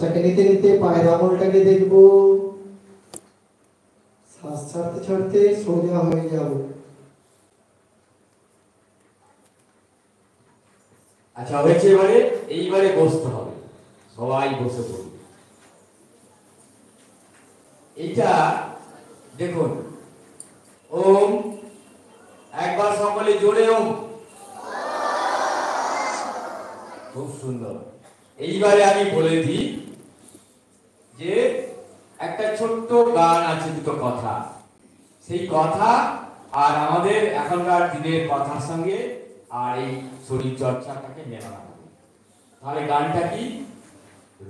তাকে নিতে নিতে পায়ের আঙুলটাকে দেখবো, শ্বাস ছাড়তে ছাড়তে সোজা হয়ে যাব। আচ্ছা হয়েছে, এবারে এইবারে বসতে হবে, সবাই বসে পড়বে। এইটা দেখুন, ওম, একবার সকলে জোরে ওম। খুব সুন্দর। এইবারে আমি বলে দিই যে একটা ছোট্ট গান আছে, দুটো কথা, সেই কথা আর আমাদের এখনকার দিনের কথার সঙ্গে আর এই শরীর চর্চাটাকে মেলানো হবে। তাহলে গানটা কি?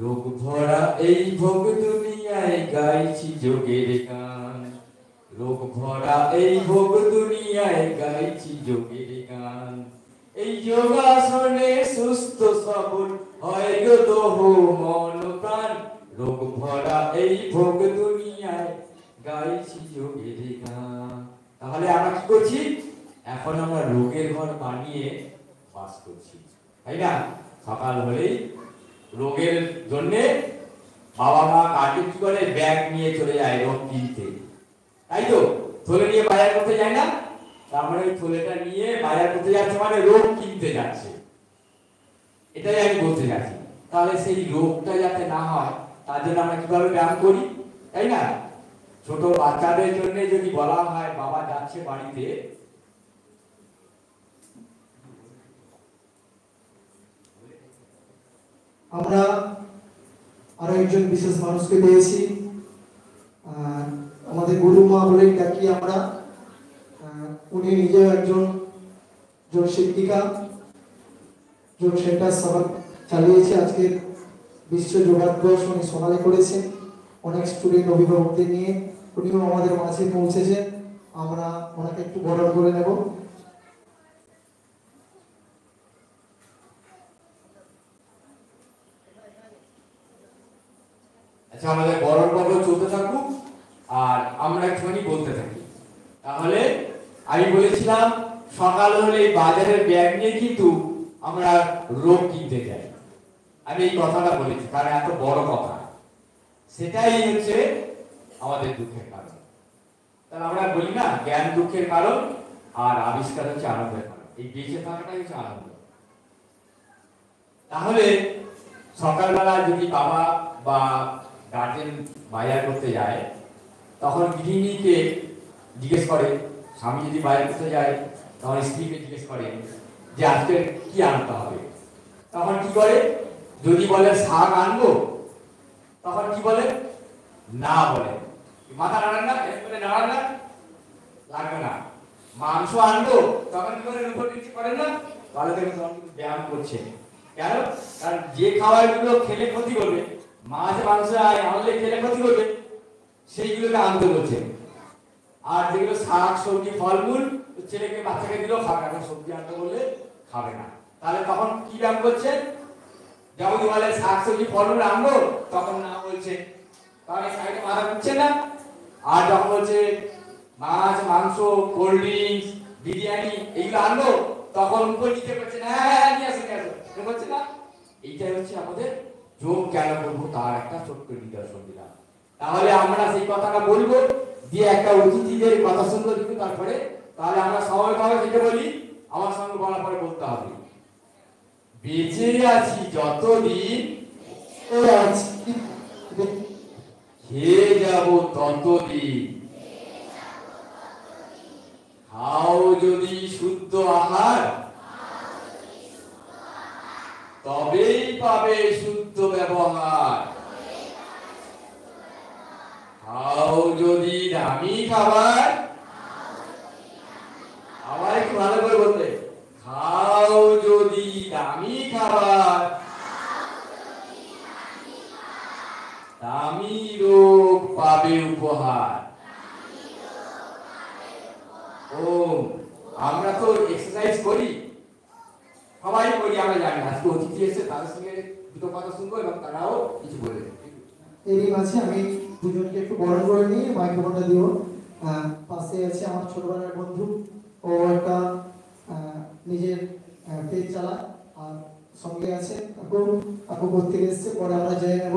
রোগ ভরা এই ভোগ দুনিয়ায় গাইছি যোগের গান, রোগ ভরা এই ভোগ দুনিয়ায় গাইছি যোগের গান, এই যোগাসনে সুস্থ সবল হয় গো দেহ মন প্রাণ, রোগ ভরা এই ভোগ দুনিয়ায় গাইছি যোগের গান। তাহলে আমরা কি করছি? এখন আমরা রোগের ঘর বানিয়ে বাস করছি, তাই না? সকাল হলেই রোগের জন্যে বাবা মা কাটে কি করে, ব্যাগ নিয়ে চলে যায় রোগ কিনতে, তাই তো? থলে নিয়ে বাজার করতে যায় না? তার মানে ওই থলেটা নিয়ে বাজার করতে যাচ্ছে, মানে রোগ কিনতে যাচ্ছে, এটাই আমি বলতে যাচ্ছি। তাহলে সেই রোগটা যাতে না হয় তার জন্য আমরা কিভাবে ব্যায়াম করি, তাই না? ছোট বাচ্চাদের জন্য যদি বলা হয় বাবা যাচ্ছে বাড়িতে, আমরা আরো একজন বিশেষ মানুষকে পেয়েছি, আমাদের গুরুমা বলেই ডাকি আমরা। উনি নিজেও একজন যোগ শিক্ষিকা, যোগ সেন্টার সবাই চালিয়েছে। আজকে বিশ্ব যোগাভ্যাস উনি সকালে করেছেন অনেক স্টুডেন্ট অভিভাবকদের নিয়ে, উনিও আমাদের মাঝে পৌঁছেছেন। আমরা ওনাকে একটু বরণ করে নেব। আচ্ছা, আমাদের বরণ পর্ব চলতে থাকুক আর আমরা একটুখানি বলতে থাকি। তাহলে আমি বলেছিলাম সকাল হলে বাজারের ব্যাগ নিয়ে কিন্তু আমরা রোগ কিনতে যাই। আমি এই কথাটা বলেছি কারণ এত বড় কথা, সেটাই হচ্ছে আমাদের দুঃখের কারণ। তাহলে আমরা বলি না, জ্ঞান দুঃখের কারণ আর আবিষ্কার হচ্ছে আনন্দের কারণ। এই বেঁচে থাকাটাই হচ্ছে আনন্দ। তাহলে সকালবেলা যদি বাবা বা গার্জেন বাজার করতে যায়, তখন গৃহিণীকে জিজ্ঞেস করে, স্বামী যদি বাজার করতে যায় তখন স্ত্রীকে জিজ্ঞেস করে যে আজকে কি আনতে হবে। তখন কি করে? যদি বলে শাক আনবো, তখন কি বলে? না বলে। মাথা নাড়ান না, নাড়ান না, লাগবে না। মাংস আনবো, তখন কি করে? উপর নিচে করেন না? তাহলে দেখুন ব্যায়াম করছে। কেন? কারণ যে খাবারগুলো খেলে ক্ষতি করবে, মাছ মাংস আনলে খেলে ক্ষতি করবে, সেইগুলোকে আনতে বলছে। আর যেগুলো শাক সবজি ফলমূল ছেলেকে বাচ্চাকে দিলেও খাবে, এখন সবজি আনতে বললে খাবে না। তাহলে তখন কি ব্যায়াম করছে? যেমন বলে শাক সবজি ফলমূল আনবো, তখন না বলছে, তাহলে সাইডে মাথা ঘুরছে না। আর যখন বলছে মাছ মাংস কোল্ড ড্রিঙ্কস বিরিয়ানি এইগুলো আনবো, তখন উপর নিচে করছে না, হ্যাঁ নিয়ে আসো নিয়ে আসো করছে না। এইটাই হচ্ছে আমাদের যোগ কেন করবো তার একটা ছোট্ট নিদর্শন দিলাম। তাহলে আমরা সেই কথাটা বলবো, দিয়ে একটা অতিথিদের কথা শুনবো কিন্তু তারপরে। তাহলে আমরা স্বাভাবিকভাবে থেকে বলি, আমার সঙ্গে বলার পরে বলতে হবে, বেঁচে আছি যতদিন খেয়ে যাব ততদিন, খাও যদি শুদ্ধ আহার তবেই পাবে শুদ্ধ ব্যবহার, খাও যদি দামি খাবার, আবার একটু ভালো করে বলতে, খাও যদি দামি খাবার দামি রোগ পাবে উপহার। ও, আমরা তো এক্সারসাইজ করি, সবাই করি, আমরা জানি। আজকে অতিথি এসে তাদের সঙ্গে দুটো কথা শুনবো এবং তারাও কিছু বলবে। এরই মাঝে আমি দুজনকে একটু বরণ করে নিয়ে মাইক্রোফোনটা দিব। পাশে আছে আমার ছোটবেলার বন্ধু, ও একটা নিজের পেজ চালায়, আর সঙ্গে আছে, কাকু কোথেকে এসছে পরে আমরা জেনে নেব।